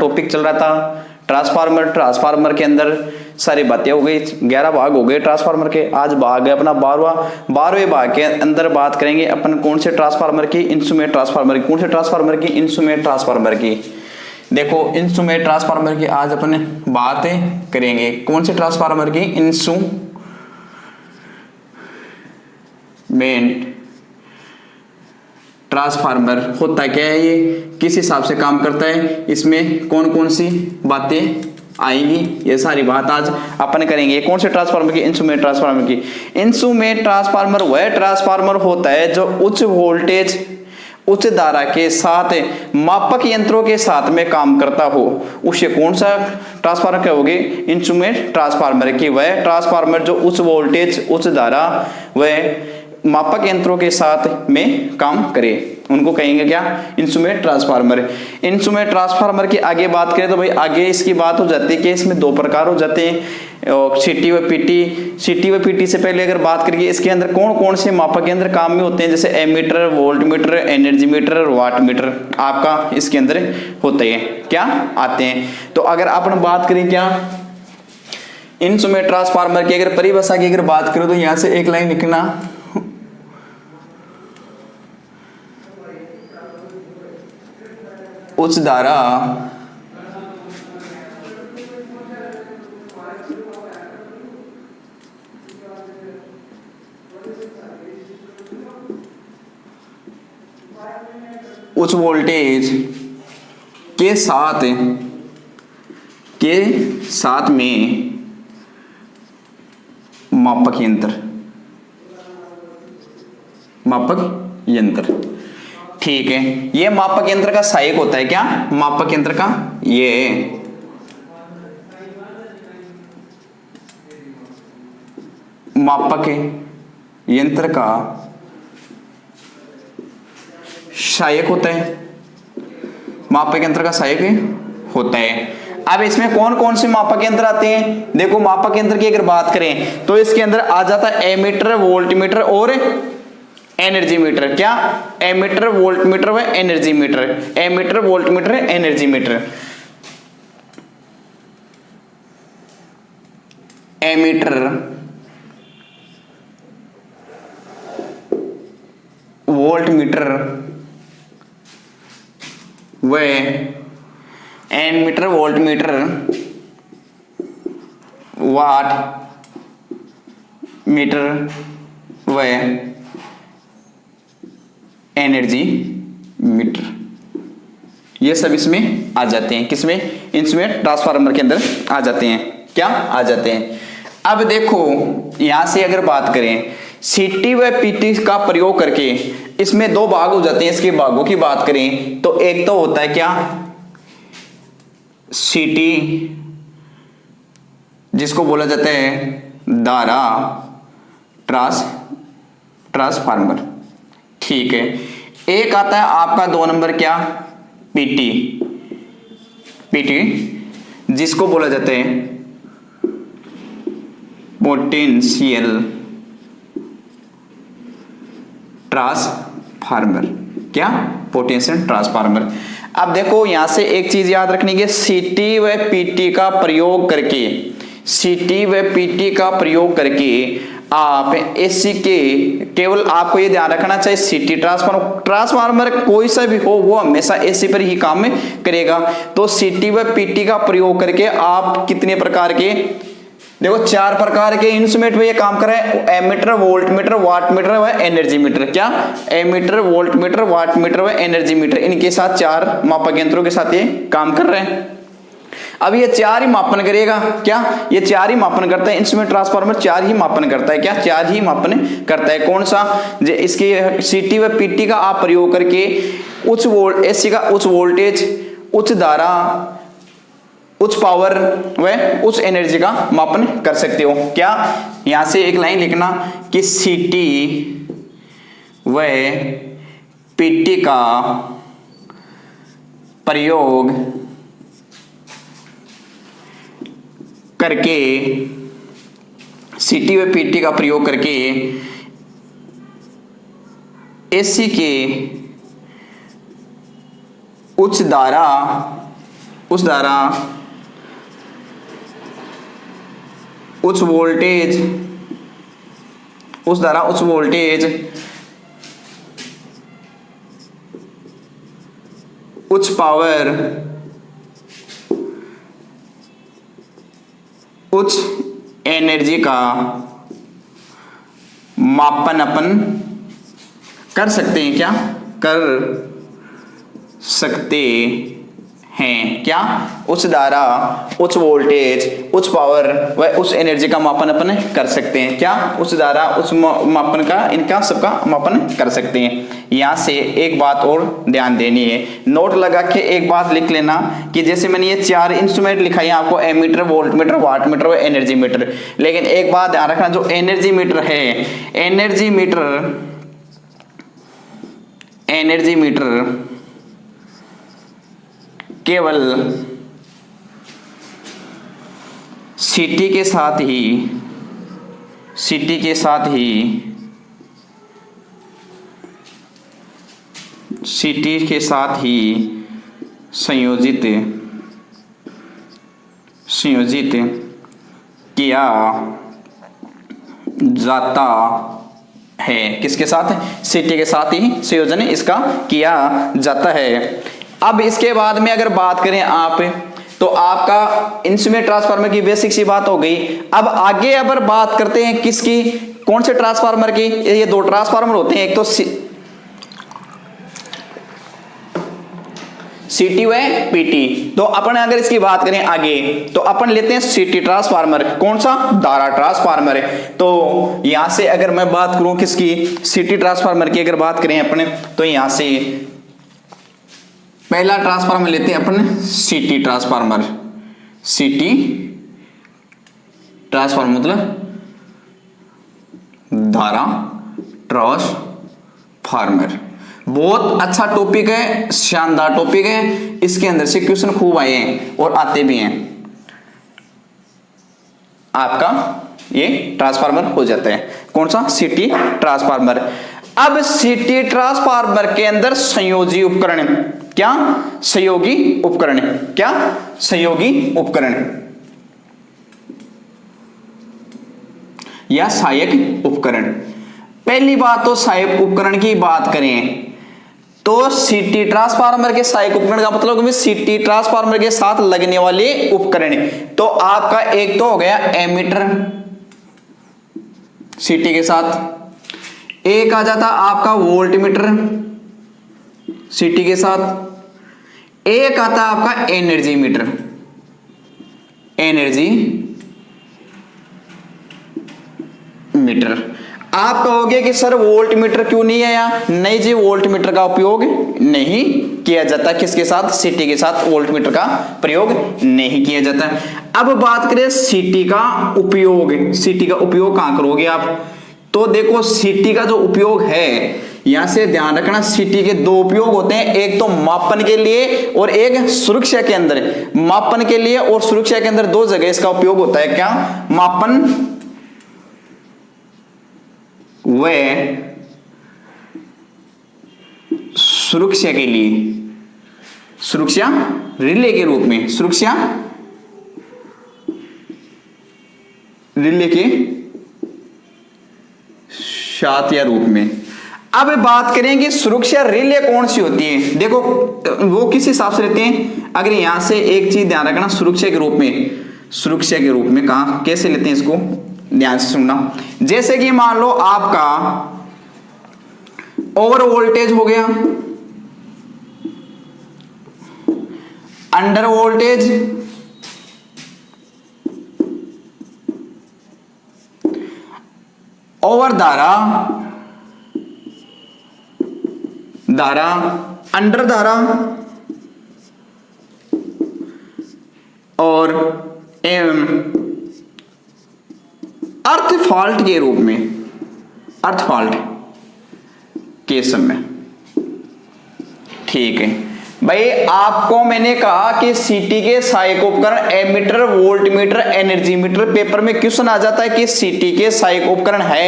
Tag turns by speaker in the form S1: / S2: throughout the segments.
S1: Topic चल रहा था ट्रांसफार्मर के अंदर सारी बातें हो गई, 11 भाग हो गए ट्रांसफार्मर के। आज भाग है अपना 12वें भाग के अंदर बात करेंगे अपन कौन से ट्रांसफार्मर की, इंस्ट्रूमेंट ट्रांसफार्मर की। कौन से ट्रांसफार्मर की? इंस्ट्रूमेंट ट्रांसफार्मर की। देखो इंस्ट्रूमेंट ट्रांसफार्मर की आज अपन बात करेंगे। कौन से ट्रांसफार्मर की? इंस्ट्रूमेंट ट्रांसफार्मर होता क्या है, ये किस हिसाब से काम करता है, इसमें कौन कौन सी बातें आएंगी, ये सारी बात आज अपन करेंगे। कौन से ट्रांसफार्मर की? इंस्ट्रूमेंट ट्रांसफार्मर की। इंस्ट्रूमेंट ट्रांसफार्मर वह ट्रांसफार्मर होता है जो उच्च वोल्टेज उच्च धारा के साथ मापक यंत्रों के साथ में काम करता हो, उसे कौन सा ट्रांसफार्मर कहोगे? इंस्ट्रूमेंट ट्रांसफार्मर की। वह ट्रांसफार्मर जो उच्च वोल्टेज उच्च धारा वह मापक यंत्रों के साथ में काम करे, उनको कहेंगे क्या? Instrument transformer. इंस्ट्रूमेंट ट्रांसफार्मर की आगे बात करें तो भाई आगे इसकी बात हो जाती है कि इसमें दो प्रकार हो जाते हैं, सीटी व पीटी। सीटी व पीटी से पहले अगर बात करिए इसके अंदर कौन कौन से मापक यंत्र काम में होते हैं, जैसे ammeter, volt meter, energy meter, watt meter आपका इसके अंदर होते हैं, क्या आते हैं। तो अगर अपन बात करें क्या इंस्ट्रूमेंट ट्रांसफार्मर की अगर परिभाषा की अगर बात करें तो यहां से एक लाइन लिखना, उच्च धारा उच्च वोल्टेज के साथ में मापक यंत्र। ठीक है, ये मापक यंत्र का सहायक होता है क्या? मापक यंत्र का ये मापक यंत्र का सहायक होता है, मापक यंत्र का सहायक होता है। अब इसमें कौन कौन से मापक यंत्र आते हैं? देखो मापक यंत्र की अगर बात करें तो इसके अंदर आ जाता है एमीटर, वोल्ट मीटर और एनर्जी मीटर। क्या? एमीटर, वोल्ट मीटर व energy meter. Ammeter, volt meter, energy meter. Ammeter, volt meter व ammeter, volt meter, watt meter व एनर्जी मीटर, ये सब इसमें आ जाते हैं। किसमें? इंस्ट्रूमेंट ट्रांसफार्मर के अंदर आ जाते हैं। क्या आ जाते हैं? अब देखो यहां से अगर बात करें सीटी व पीटी का प्रयोग करके इसमें दो भाग हो जाते हैं। इसके भागों की बात करें तो एक तो होता है क्या सीटी, जिसको बोला जाता है धारा ट्रांसफार्मर। ठीक है, एक आता है आपका 2 नंबर क्या पीटी, जिसको बोला जाता है पोटेंशियल ट्रांसफार्मर। क्या? Potential transformer. अब देखो यहां से एक चीज याद रखनी है, सीटी व पीटी का प्रयोग करके आप एसी के केवल आपको ये ध्यान रखना चाहिए सीटी ट्रांसफार्मर कोई सा भी हो वो हमेशा एसी पर ही काम करेगा। तो सीटी व पीटी का प्रयोग करके आप कितने प्रकार के, देखो 4 प्रकार के इंस्ट्रूमेंट में ये काम कर रहे हैं, ammeter, volt meter, watt meter व एनर्जी मीटर। क्या? Ammeter, volt meter, watt meter व एनर्जी मीटर, इनके साथ 4 मापक यंत्रों के साथ ये काम कर रहे हैं। अब ये 4 ही मापन करेगा। क्या? ये 4 ही मापन करता है। इंस्ट्रूमेंट ट्रांसफार्मर 4 ही मापन करता है। क्या? 4 ही मापन करता है। कौन सा? इसके सीटी व पीटी का आप प्रयोग करके एसी का उच्च वोल्टेज, उच्च धारा, उच्च पावर व उच्च एनर्जी का मापन कर सकते हो। क्या? यहां से एक लाइन लिखना कि सीटी व पीटी का प्रयोग करके, सीटी व पीटी का प्रयोग करके एसी के उच्च धारा उस द्वारा उच्च वोल्टेज उच्च पावर उच्च एनर्जी का मापन अपन कर सकते हैं। क्या कर सकते हैं? क्या? उच्च धारा, उच्च वोल्टेज, उच्च पावर व उच्च एनर्जी का मापन अपन कर सकते हैं। क्या? उच्च धारा, उच्च मापन का, इनका सबका मापन कर सकते हैं। यहां से एक बात और ध्यान देनी है, नोट लगा के एक बात लिख लेना कि जैसे मैंने ये 4 इंस्ट्रूमेंट लिखा है आपको, ammeter, volt meter, watt meter व एनर्जी मीटर। लेकिन एक बात ध्यान रखना, जो एनर्जी मीटर है, एनर्जी मीटर केवल सीटी के साथ ही संयोजित किया जाता है। किसके साथ? सीटी के साथ ही संयोजन इसका किया जाता है। अब इसके बाद में अगर बात करें आप, तो आपका इंस्ट्रूमेंट ट्रांसफार्मर की बेसिक सी बात हो गई। अब आगे अगर बात करते हैं किसकी, कौन से ट्रांसफार्मर की? ये 2 ट्रांसफार्मर होते हैं, एक तो सीटी व पीटी। तो अपन अगर इसकी बात करें आगे, तो अपन लेते हैं सीटी ट्रांसफार्मर। कौन सा? धारा ट्रांसफार्मर है। तो यहां से अगर मैं बात करूं किसकी, सीटी ट्रांसफार्मर की अगर बात करें अपने, तो यहां से पहला ट्रांसफार्मर लेते हैं अपन, सीटी ट्रांसफार्मर। सीटी ट्रांसफार्मर मतलब धारा ट्रांसफार्मर। बहुत अच्छा टॉपिक है, शानदार टॉपिक है। इसके अंदर से क्वेश्चन खूब आए हैं और आते भी हैं। आपका ये ट्रांसफार्मर हो जाता है। कौन सा? सीटी ट्रांसफार्मर। अब सीटी ट्रांसफार्मर के अंदर संयोजी उपकरण, क्या? सहयोगी उपकरण। क्या? सहयोगी उपकरण या सहायक उपकरण। पहली बात तो सहायक उपकरण की बात करें तो सीटी ट्रांसफार्मर के सहायक उपकरण का मतलब कि सीटी ट्रांसफार्मर के साथ लगने वाले उपकरण। तो आपका एक तो हो गया एमीटर सीटी के साथ, एक आ जाता आपका वोल्ट मीटर सीटी के साथ, एक आता आपका एनर्जी मीटर, एनर्जी मीटर। आप कहोगे कि सर वोल्ट मीटर क्यों नहीं आया? नहीं जी, वोल्ट मीटर का उपयोग नहीं किया जाता। किसके साथ? सीटी के साथ वोल्ट मीटर का प्रयोग नहीं किया जाता। अब बात करें सीटी का उपयोग, सीटी का उपयोग कहां करोगे आप? तो देखो सीटी का जो उपयोग है, यहां से ध्यान रखना, सीटी के 2 उपयोग होते हैं, एक तो मापन के लिए और एक सुरक्षा के अंदर। मापन के लिए और सुरक्षा के अंदर 2 जगह इसका उपयोग होता है। क्या? मापन व सुरक्षा के लिए, सुरक्षा रिले के रूप में, सुरक्षा रिले के साथ या रूप में। अब बात करेंगे सुरक्षा रिले कौन सी होती है। देखो वो किस हिसाब से लेते हैं, अगर यहां से एक चीज ध्यान रखना, सुरक्षा के रूप में, सुरक्षा के रूप में कहां कैसे लेते हैं इसको, ध्यान से सुनना। जैसे कि मान लो आपका ओवर वोल्टेज हो गया, अंडर वोल्टेज, ओवर धारा, धारा, अंडर धारा और अर्थ फॉल्ट के रूप में, अर्थ फॉल्ट केस में। ठीक है भाई आपको मैंने कहा कि सीटी के सहायक उपकरण ammeter, voltmeter, energy meter. Paper में क्वेश्चन आ जाता है कि सीटी के सहायक उपकरण है,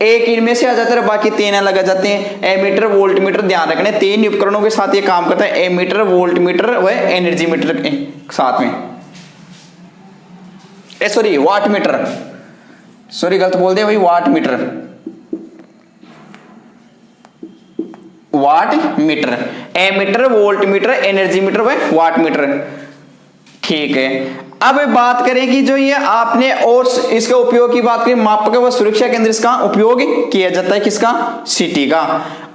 S1: एक इनमें से आ जाता है, बाकी तीन अलग आ जाते हैं। एमीटर, वोल्टमीटर, ध्यान रखना तीन उपकरणों के साथ ये काम करता है, एमीटर, वोल्टमीटर व एनर्जी मीटर के साथ में। सॉरी वाट मीटर, सॉरी गलत बोल दिया भाई, wattmeter, watt meter, ammeter, volt meter, energy meter व वाट मीटर। ठीक है, अब बात करें कि जो ये आपने और इसका उपयोग की बात करें, मापक व सुरक्षा के अंदर इसका उपयोग किया जाता है, किसका? सीटी का।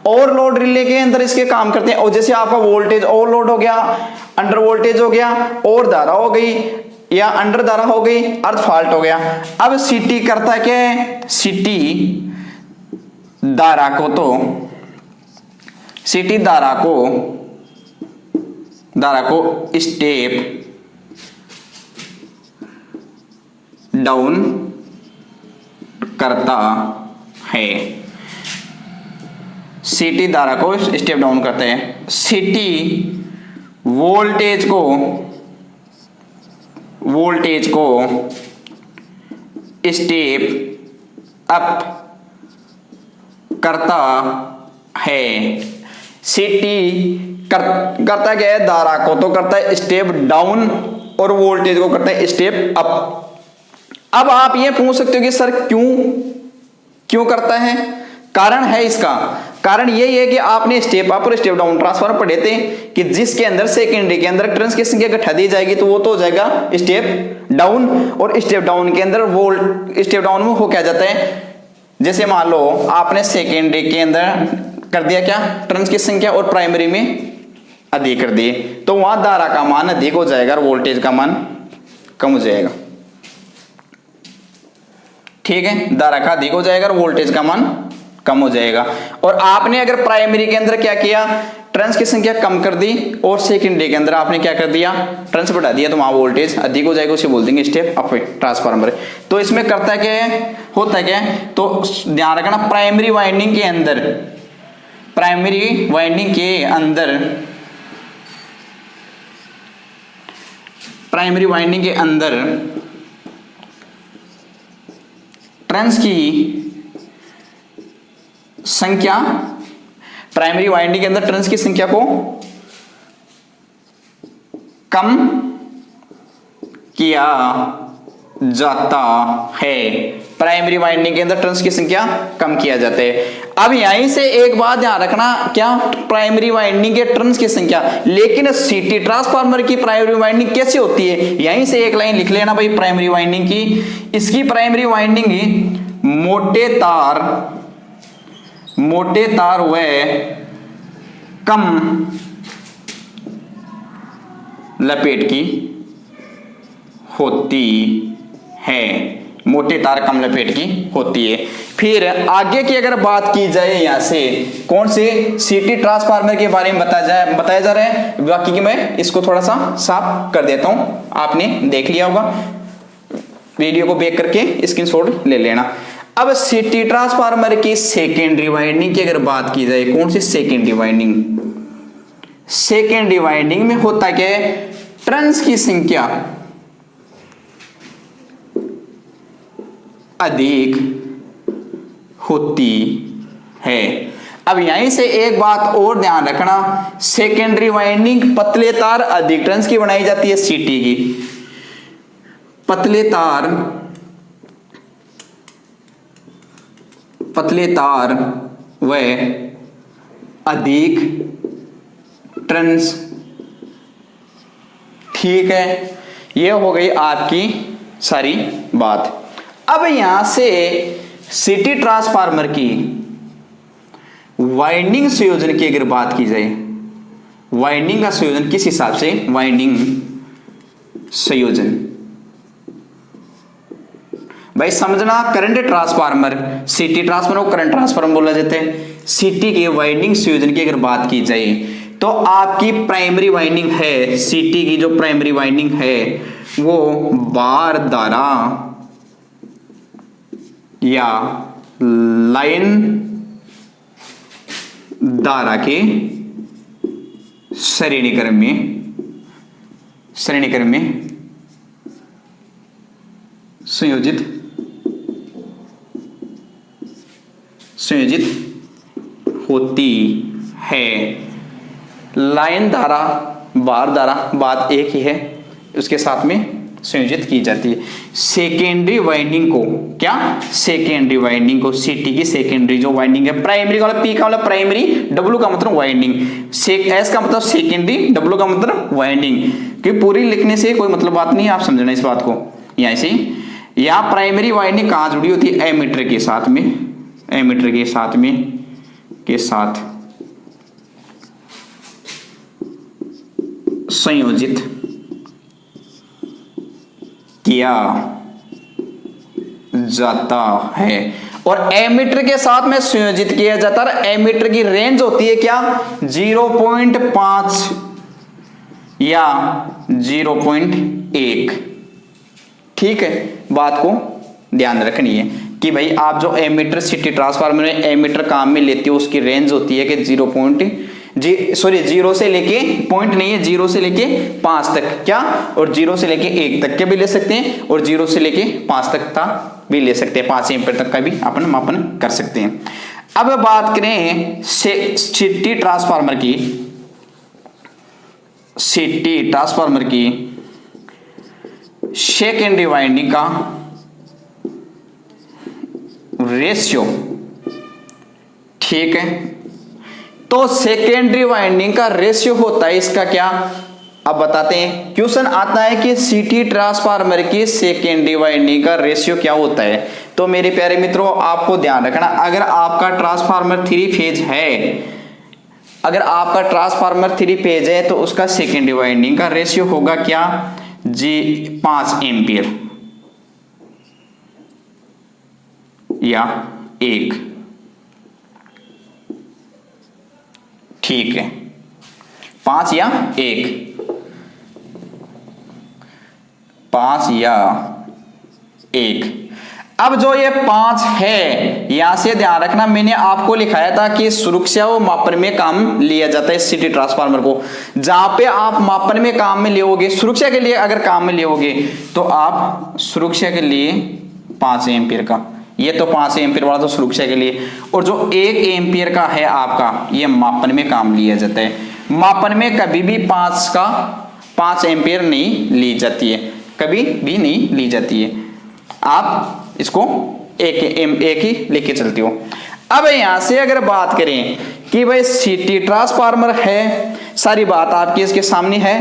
S1: ओवरलोड रिले के अंदर इसके काम करते हैं। और जैसे आपका वोल्टेज ओवरलोड हो गया, अंडर वोल्टेज हो गया, और धारा हो गई या अंडर धारा हो गई, अर्थ फॉल्ट हो गया। अब सीटी करता क्या है? सीटी धारा को सीटी धारा को स्टेप डाउन करता है। सीटी धारा को स्टेप डाउन करते हैं। सीटी वोल्टेज को स्टेप अप करता है। सीटी करता क्या है? धारा को तो करता है स्टेप डाउन और वोल्टेज को करता है स्टेप अप। अब आप ये पूछ सकते हो कि सर क्यों करता है? कारण है इसका। कारण यही है कि आपने स्टेप अप और स्टेप डाउन ट्रांसफार्मर पढ़े थे कि जिसके अंदर सेकेंडरी के अंदर टर्न्स की संख्या घटा दी जाएगी तो वो तो हो जाएगा स्टेप डाउन, और स्टेप डाउन के अंदर स्टेप डाउन में हो क्या जाता है? जैसे मान लो आपने सेकेंडरी के अंदर कर दिया क्या? टर्न्स की संख्या, और प्राइमरी में अधिक कर दिए, तो वहां धारा का मान अधिक हो जाएगा और वोल्टेज का मान कम हो जाएगा। ठीक है, धारा का अधिक हो जाएगा और वोल्टेज का मान कम हो जाएगा। और आपने अगर प्राइमरी के अंदर क्या किया? टर्न्स की संख्या कम कर दी, और सेकेंडरी के अंदर आपने क्या कर दिया? टर्न्स बढ़ा दिया, तो वहां वोल्टेज अधिक हो जाएगा, उसे बोल देंगे स्टेप अप ट्रांसफार्मर। तो इसमें करता क्या है? होता क्या है? तो ध्यान रखना, प्राइमरी वाइंडिंग के अंदर टर्न्स की संख्या, प्राइमरी वाइंडिंग के अंदर टर्न्स की संख्या को कम किया जाता है। प्राइमरी वाइंडिंग के अंदर टर्न्स की संख्या कम किया जाता है। अब यहीं से एक बात ध्यान रखना, क्या? प्राइमरी वाइंडिंग के टर्न्स की संख्या, लेकिन सीटी ट्रांसफार्मर की प्राइमरी वाइंडिंग कैसे होती है? यहीं से एक लाइन लिख लेना भाई प्राइमरी वाइंडिंग की। इसकी प्राइमरी वाइंडिंग मोटे तार व कम लपेट की होती है। मोटे तार कम लपेट की होती है। फिर आगे की अगर बात की जाए, यहां से कौन से सीटी ट्रांसफार्मर के बारे में बताया जा रहा है, बाकी की मैं इसको थोड़ा सा साफ कर देता हूं। आपने देख लिया होगा, वीडियो को बैक करके स्क्रीनशॉट ले लेना। अब सीटी ट्रांसफार्मर की सेकेंडरी वाइंडिंग की अगर बात की जाए, कौन सी सेकेंडरी वाइंडिंग? सेकेंडरी वाइंडिंग में होता क्या है? टर्न्स की संख्या अधिक होती है। अब यहीं से एक बात और ध्यान रखना, सेकेंडरी वाइंडिंग पतले तार अधिक टर्न्स की बनाई जाती है। सीटी की पतले तार व अधिक टर्न्स। ठीक है, ये हो गई आपकी सारी बात। अब यहां से सीटी ट्रांसफार्मर की वाइंडिंग संयोजन की अगर बात की जाए, वाइंडिंग का संयोजन किस हिसाब से? वाइंडिंग संयोजन भाई समझना, करंट ट्रांसफार्मर, सीटी ट्रांसफार्मर को करंट ट्रांसफार्मर बोला जाता है। सीटी के वाइंडिंग संयोजन की अगर बात की जाए तो आपकी प्राइमरी वाइंडिंग है, सीटी की जो प्राइमरी वाइंडिंग है वो बार धारा या लाइन धारा के श्रेणीक्रम में संयोजित होती है। लाइन धारा बार धारा बात एक ही है, उसके साथ में संयोजित की जाती है। सेकेंडरी वाइंडिंग को क्या, सेकेंडरी वाइंडिंग को सीटी की सेकेंडरी जो वाइंडिंग है, प्राइमरी का मतलब पी का मतलब प्राइमरी, डब्ल्यू का मतलब वाइंडिंग, एस का मतलब सेकेंडरी, डब्ल्यू का मतलब वाइंडिंग। क्योंकि पूरी लिखने से कोई मतलब बात नहीं है, आप समझना इस बात को। यहाँ से या प्राइमरी वाइंडिंग कहाँ जुड़ी होती है, एमीटर के साथ में, एमीटर के साथ संयोजित किया जाता है। और एमीटर के साथ में संयोजित किया जाता है। एमीटर की रेंज होती है क्या, 0.5 या 0.1। ठीक है, बात को ध्यान रखनी है कि भाई आप जो एमीटर सिटी ट्रांसफार्मर में एमीटर काम में लेते हो उसकी रेंज होती है कि 0 से लेके पॉइंट नहीं है, 0 से लेके 5 तक क्या, और 0 से लेके 1 तक के भी ले सकते हैं, और 0 से लेके 5 तक का भी ले सकते हैं, 5 एम्पीयर तक का भी अपन मापन कर सकते हैं। अब बात करें सिटी ट्रांसफार्मर की सेकेंडरी वाइंडिंग का रेशियो। ठीक है, तो सेकेंडरी वाइंडिंग का रेशियो होता है इसका क्या, अब बताते हैं। क्वेश्चन आता है कि सिटी ट्रांसफार्मर की सेकेंडरी वाइंडिंग का रेशियो क्या होता है। तो मेरे प्यारे मित्रों, आपको ध्यान रखना, अगर आपका ट्रांसफार्मर 3 फेज है, तो उसका सेकेंडरी वाइंडिंग का रेशियो होगा क्या, 5 एम्पीयर या 1। ठीक है, 5 या 1, 5 या 1। अब जो ये 5 है, यहां से ध्यान रखना, मैंने आपको लिखाया था कि सुरक्षा व मापन में काम लिया जाता है सिटी ट्रांसफार्मर को। जहां पे आप मापन में काम में लियोगे, सुरक्षा के लिए अगर काम में लियोगे, तो आप सुरक्षा के लिए 5 एम्पीयर का, ये तो 5 एम्पीयर वाला तो सुरक्षा के लिए, और जो 1 एम्पीयर का है आपका, ये मापन में काम लिया जाता है। मापन में कभी भी 5 एम्पीयर नहीं ली जाती है, कभी भी नहीं ली जाती है। आप इसको एक ही लेके चलते हो। अब यहां से अगर बात करें कि भाई सिटी ट्रांसफार्मर है, सारी बात आपकी इसके सामने है।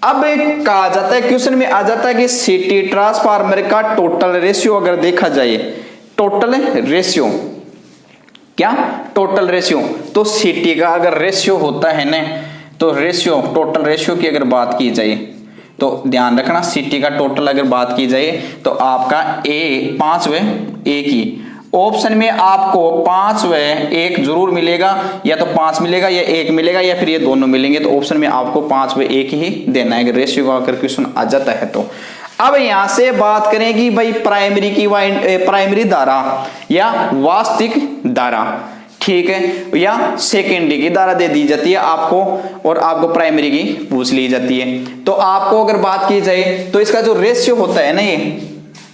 S1: अब कहा जाता है, क्वेश्चन में आ जाता है कि सिटी ट्रांसफार्मर का टोटल रेशियो अगर देखा जाए, टोटल रेशियो क्या, टोटल रेशियो, तो सिटी का अगर रेशियो होता है ना, तो रेशियो, टोटल रेशियो की अगर बात की जाए, तो ध्यान रखना, सिटी का टोटल अगर बात की जाए तो आपका 5 व 1 ही ऑप्शन में आपको 5 व 1 जरूर मिलेगा, या तो 5 मिलेगा या 1 मिलेगा, या फिर ये दोनों मिलेंगे। तो ऑप्शन में आपको 5 व 1 ही देना है, अगर रेशियो का अगर क्वेश्चन आ जाता है तो। अब यहां से बात करें कि भाई प्राइमरी धारा या वास्तविक धारा, ठीक है, या सेकेंडरी की धारा दे दी जाती है आपको, और आपको प्राइमरी की पूछ ली जाती है। तो आपको अगर बात की जाए तो इसका जो रेशियो होता है ना, ये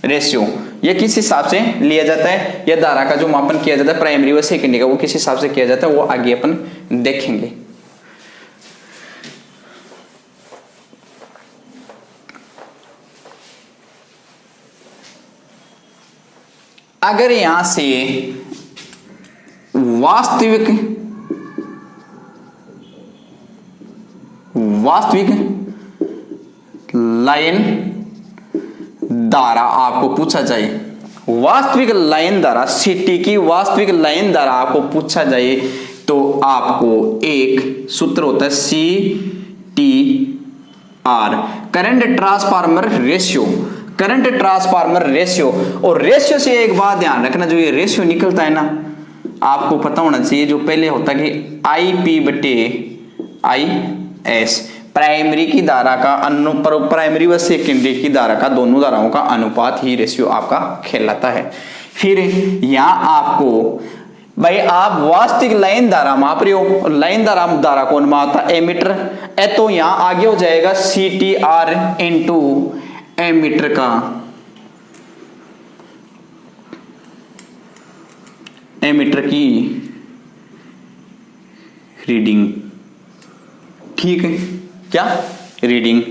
S1: रेशियो, ये किस हिसाब से लिया जाता है, या धारा का जो मापन किया जाता है प्राइमरी व सेकेंडरी का, वो किस हिसाब से किया जाता है, वो आगे अपन देखेंगे। अगर यहां से वास्तविक लाइन धारा आपको पूछा जाए, वास्तविक लाइन धारा, सिटी की वास्तविक लाइन धारा आपको पूछा जाए, तो आपको एक सूत्र होता है CTR, current transformer ratio, current transformer ratio. और रेशियो से एक बात ध्यान रखना, जो ये रेशियो निकलता है ना, आपको पता होना चाहिए, जो पहले होता है कि IP/IS, प्राइमरी की धारा का प्राइमरी व सेकेंडरी की धारा का, दोनों धाराओं का अनुपात ही रेशियो आपका कहलाता है। फिर यहां आपको भाई आप वास्तविक लाइन धारा माप रहे हो, लाइन धारा कौन मापता है? एमीटर। तो यहां आगे हो जाएगा CTR इंटू एमीटर का एमीटर की रीडिंग। ठीक है, क्या रीडिंग?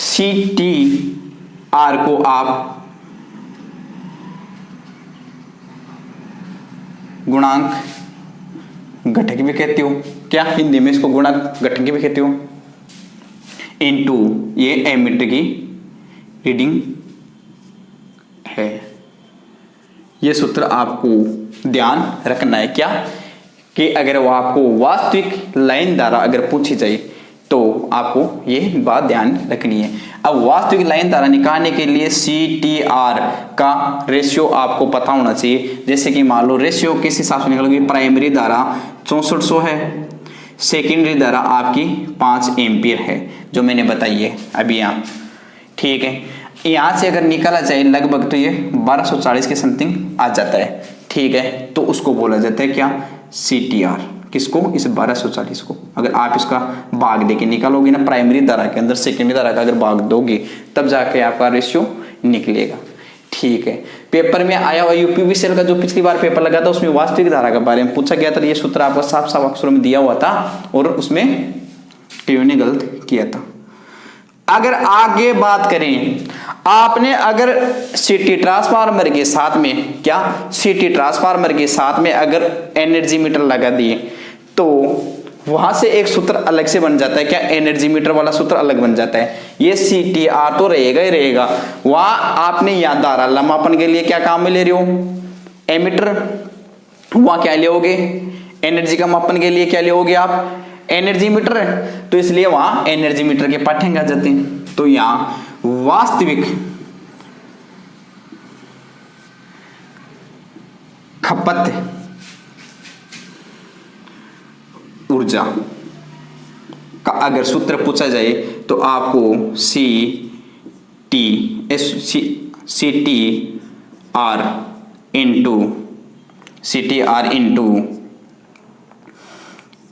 S1: CTR को आप गुणांक घटक भी कहते हो, क्या हिंदी में इसको गुणांक घटक भी कहते हो, इनटू ये एमीटर की रीडिंग है। ये सूत्र आपको ध्यान रखना है, क्या कि अगर वो आपको वास्तविक लाइन धारा अगर पूछी जाए तो आपको ये बात ध्यान रखनी है। अब वास्तविक लाइन धारा निकालने के लिए CTR का रेशियो आपको पता होना चाहिए। जैसे कि मान लो रेशियो किस हिसाब से निकलोगे? प्राइमरी धारा 6400 है, सेकेंडरी धारा आपकी 5 एम्पियर है, जो मैंने बताई है अभी यहाँ। ठीक है, यहाँ से अगर निकाला जाए लगभग तो ये 1240 के समथिंग आ जाता है। ठीक है, तो उसको बोला जाता है क्या? CTR। किसको? इस 1240 को। अगर आप इसका भाग देके निकालोगे ना प्राइमरी धारा के अंदर सेकेंडरी धारा का अगर भाग दोगे तब जाके आपका रेशियो निकलेगा। ठीक है, पेपर में आया हुआ UPVCL का जो पिछली बार पेपर लगा था उसमें वास्तविक धारा के बारे में पूछा गया था। ये सूत्र आपको साफ साफ अक्षरों में दिया हुआ था और उसमें क्यों ने गलत किया था। अगर आगे बात करें, आपने अगर सिटी ट्रांसफार्मर के साथ में क्या सिटी ट्रांसफार्मर के साथ में अगर एनर्जी मीटर लगा दिए तो वहां से एक सूत्र अलग से बन जाता है। क्या? एनर्जी मीटर वाला सूत्र अलग बन जाता है। ये CTR तो रहेगा ही रहेगा। वहां आपने यहां धारा लंबापन के लिए क्या काम में ले रहे हो? एमीटर। वहां क्या लोगे? एनर्जी का मापन के लिए क्या लोगे आप? एनर्जी मीटर है, तो इसलिए वहां एनर्जी मीटर के पाठ्यांक आ जाते हैं। तो यहां वास्तविक खपत ऊर्जा का अगर सूत्र पूछा जाए तो आपको CTR इंटू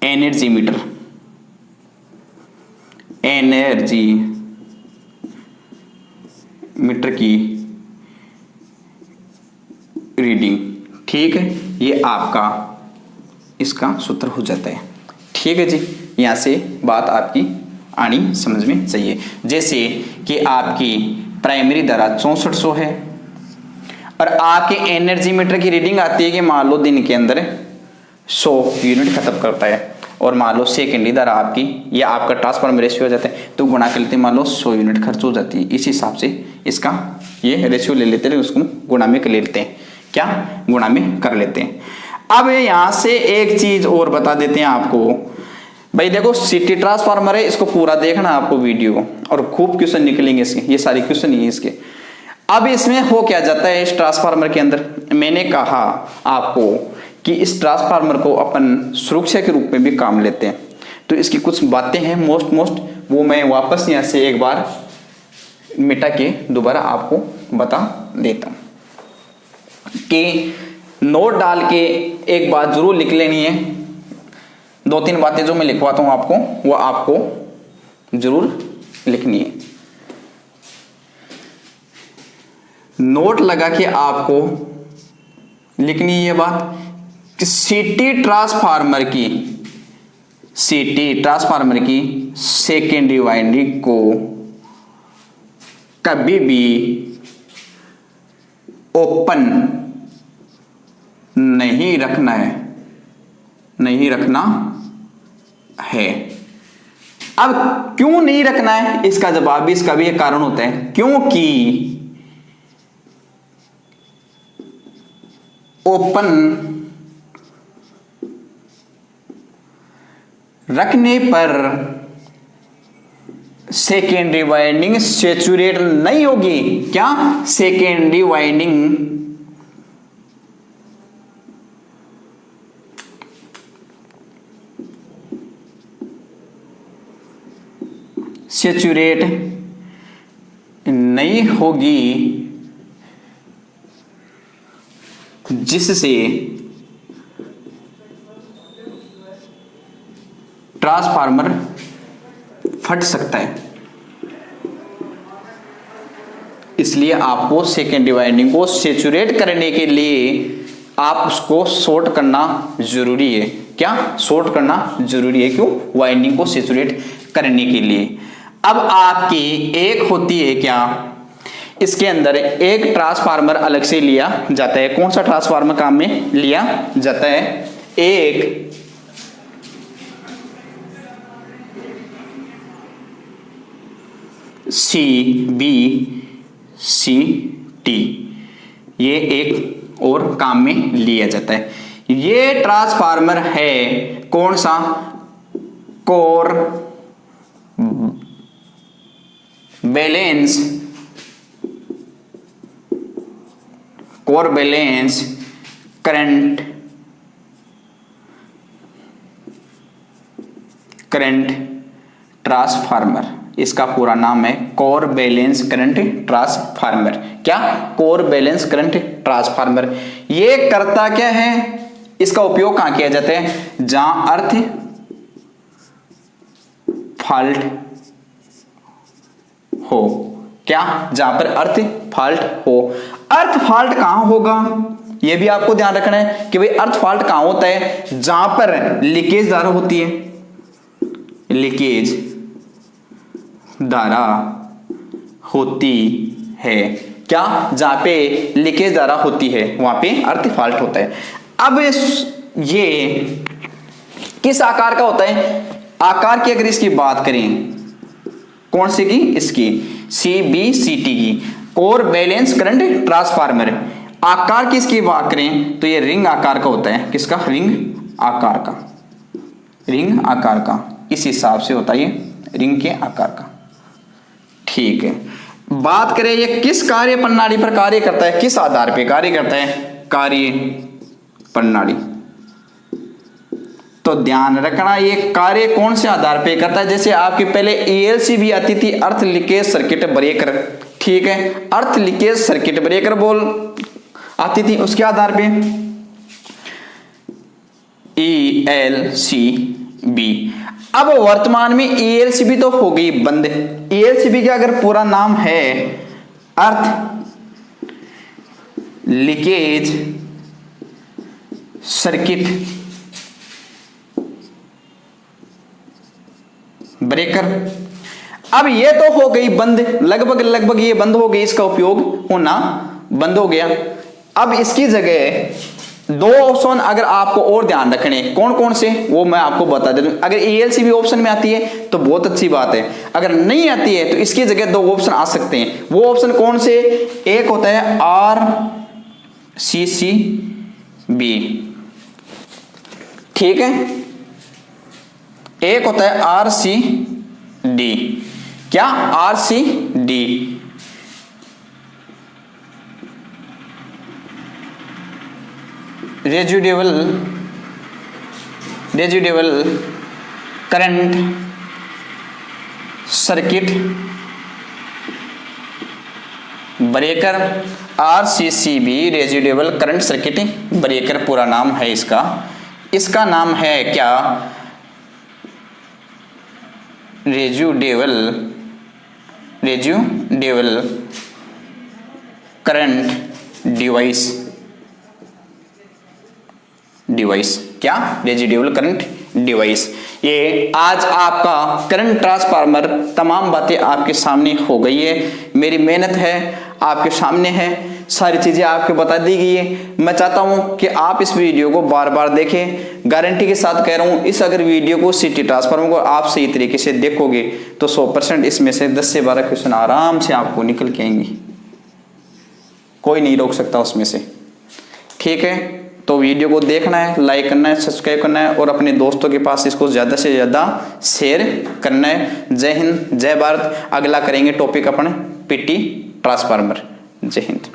S1: एनर्जी मीटर की रीडिंग। ठीक है, ये आपका इसका सूत्र हो जाता है। ठीक है जी, यहां से बात आपकी आनी समझ में चाहिए। जैसे कि आपकी प्राइमरी धारा 6400 है और आपके एनर्जी मीटर की रीडिंग आती है कि मान लो दिन के अंदर 100 यूनिट खत्म करता है और मान लो सेकेंडरी धारा आपकी या आपका ट्रांसफार्मर रेशियो हो जाता है तो गुणा कर लेते हैं, मान लो 100 यूनिट खर्च हो जाती है। इस हिसाब से इसका ये रेशियो ले लेते हैं, उसको गुणा में कर लेते हैं। क्या? गुणा में कर लेते हैं। अब यहां से एक चीज और बता देते हैं आपको। भाई देखो सिटी ट्रांसफार्मर है, इसको पूरा देखना आपको वीडियो और खूब क्वेश्चन निकलेंगे इसके, ये सारे क्वेश्चन ही है इसके। अब इसमें हो क्या जाता है इस ट्रांसफार्मर के अंदर, मैंने कहा आपको कि इस ट्रांसफार्मर को अपन सुरक्षा के रूप में भी काम लेते हैं। तो इसकी कुछ बातें हैं मोस्ट वो मैं वापस यहां से एक बार मिटा के दोबारा आपको बता देता हूं कि नोट डाल के एक बात जरूर लिख लेनी है। 2-3 बातें जो मैं लिखवाता हूं आपको वो आपको जरूर लिखनी है। नोट लगा के आपको लिखनी है ये बात कि सिटी ट्रांसफार्मर की सेकेंडरी वाइंडिंग को कभी भी ओपन नहीं रखना है। अब क्यों नहीं रखना है इसका जवाब भी, इसका भी एक कारण होता है। क्योंकि ओपन रखने पर सेकेंडरी वाइंडिंग सैचुरेट नहीं होगी। क्या? सेकेंडरी वाइंडिंग सैचुरेट नहीं होगी, जिससे ट्रांसफार्मर फट सकता है, इसलिए आपको सेकेंडरी वाइंडिंग को सैचुरेट करने के लिए आप उसको शॉर्ट करना जरूरी है। क्या शॉर्ट करना जरूरी है? क्यों? वाइंडिंग को सैचुरेट करने के लिए। अब आपकी एक होती है क्या, इसके अंदर एक ट्रांसफार्मर अलग से लिया जाता है। कौन सा ट्रांसफार्मर काम में लिया जाता है? एक CBCT, ये एक और काम में लिया जाता है। ये ट्रांसफार्मर है कौन सा? Core balance current transformer. इसका पूरा नाम है कोर बैलेंस करंट ट्रांसफार्मर। क्या? Core balance current transformer. ये करता क्या है? इसका उपयोग कहां किया जाता है? जहां अर्थ फॉल्ट हो। क्या? जहां पर अर्थ फॉल्ट हो। अर्थ फॉल्ट कहां होगा? यह भी आपको ध्यान रखना है कि भाई अर्थ फॉल्ट कहां होता है? जहां पर लीकेज धारा होती है, लीकेज धारा होती है। क्या? जहां पे लीकेज धारा होती है वहां पे अर्थ फॉल्ट होता है। अब ये किस आकार का होता है? आकार की अगर इसकी बात करें, कौन सी की? इसकी CBCT की, कोर बैलेंस करंट ट्रांसफार्मर। आकार की इसकी बात करें तो ये रिंग आकार का होता है। किसका? रिंग आकार का। रिंग आकार का इस हिसाब से होता है, ये रिंग के आकार का। ठीक है, बात करें ये किस कार्य प्रणाली पर कार्य करता है? किस आधार पे कार्य करता है? कार्य प्रणाली। तो ध्यान रखना ये कार्य कौन से आधार पे करता है? जैसे आपके पहले ELC भी आती थी, अर्थ लीकेज सर्किट ब्रेकर। ठीक है, अर्थ लीकेज सर्किट ब्रेकर बोल आती थी, उसके आधार पे ELCB। अब वर्तमान में ELCB तो हो गई बंद। ELCB का अगर पूरा नाम है अर्थ लीकेज सर्किट ब्रेकर। अब ये तो हो गई बंद, लगभग ये बंद हो गई, इसका उपयोग होना बंद हो गया। अब इसकी जगह दो ऑप्शन अगर आपको और ध्यान रखने, कौन कौन से, वो मैं आपको बता देता हूं। अगर ELCB ऑप्शन में आती है तो बहुत अच्छी बात है, अगर नहीं आती है तो इसकी जगह दो ऑप्शन आ सकते हैं। वो ऑप्शन कौन से? एक होता है RCCB, ठीक है, एक होता है RCD। क्या? RCD, residual current circuit breaker. RCCB residual current circuit breaker पूरा नाम है इसका। इसका नाम है क्या? Residual current device. क्या? Residual current device. ये आज आपका करंट ट्रांसफार्मर तमाम बातें आपके सामने हो गई है। मेरी मेहनत है आपके सामने है, सारी चीजें आपको बता दी गई है। मैं चाहता हूं कि आप इस वीडियो को बार बार देखें। गारंटी के साथ कह रहा हूं, इस अगर वीडियो को सिटी ट्रांसफार्मर को आप सही तरीके से देखोगे तो 100% इसमें से 10 से 12 क्वेश्चन आराम से आपको निकल के आएंगे, कोई नहीं रोक सकता उसमें से। ठीक है, तो वीडियो को देखना है, लाइक करना है, सब्सक्राइब करना है और अपने दोस्तों के पास इसको ज़्यादा से ज़्यादा शेयर करना है। जय हिंद, जय भारत। अगला करेंगे टॉपिक अपन PT ट्रांसफार्मर। जय हिंद।